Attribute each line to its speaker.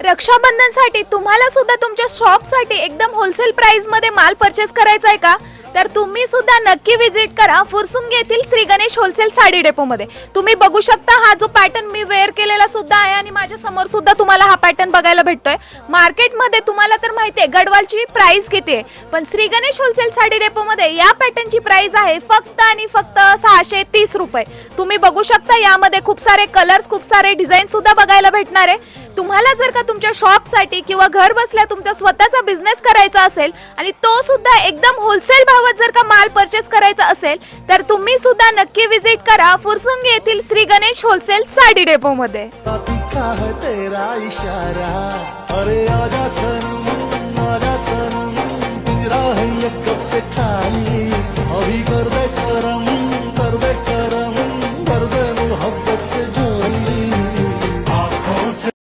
Speaker 1: रक्षाबंधनसाठी तुम्हाला सुद्धा तुमच्या शॉपसाठी एकदम होलसेल प्राइस मध्ये माल परचेस करायचा आहे का? तर तुम्ही सुद्धा नक्की विजिट करा फुरसुंगी येथील श्री गणेश होलसेल साडी डेपो मध्ये। तुम्ही बघू शकता हा जो पॅटर्न मी वेअर केलेला सुद्धा आहे आणि माझ्या समोर सुद्धा तुम्हाला हा पॅटर्न बघायला भेटतोय। मार्केट मध्ये तुम्हाला तर माहिती आहे गडवालची प्राइस किती आहे, पण श्री गणेश होलसेल साडी डेपो मध्ये या पॅटर्नची प्राइस आहे फक्त आणि फक्त 630 रुपये। तुम्ही बघू शकता यामध्ये खूप सारे कलर्स, खूप सारे डिझाइन सुद्धा बघायला भेटणार आहे। तुम्हाला जर का तुमच्या शॉपसाठी किंवा घर बसल्या तुमचा स्वतःचा बिझनेस करायचा असेल आणि तो सुद्धा एकदम होलसेल भावात जर का माल परचेस करायचा असेल तर तुम्ही सुद्धा नक्की विजिट करा फुरसुंगी येथील श्री गणेश होलसेल साडी डेपो मध्ये।
Speaker 2: तेरा इशारा अरे आजा सनम तेरा है ये कब से था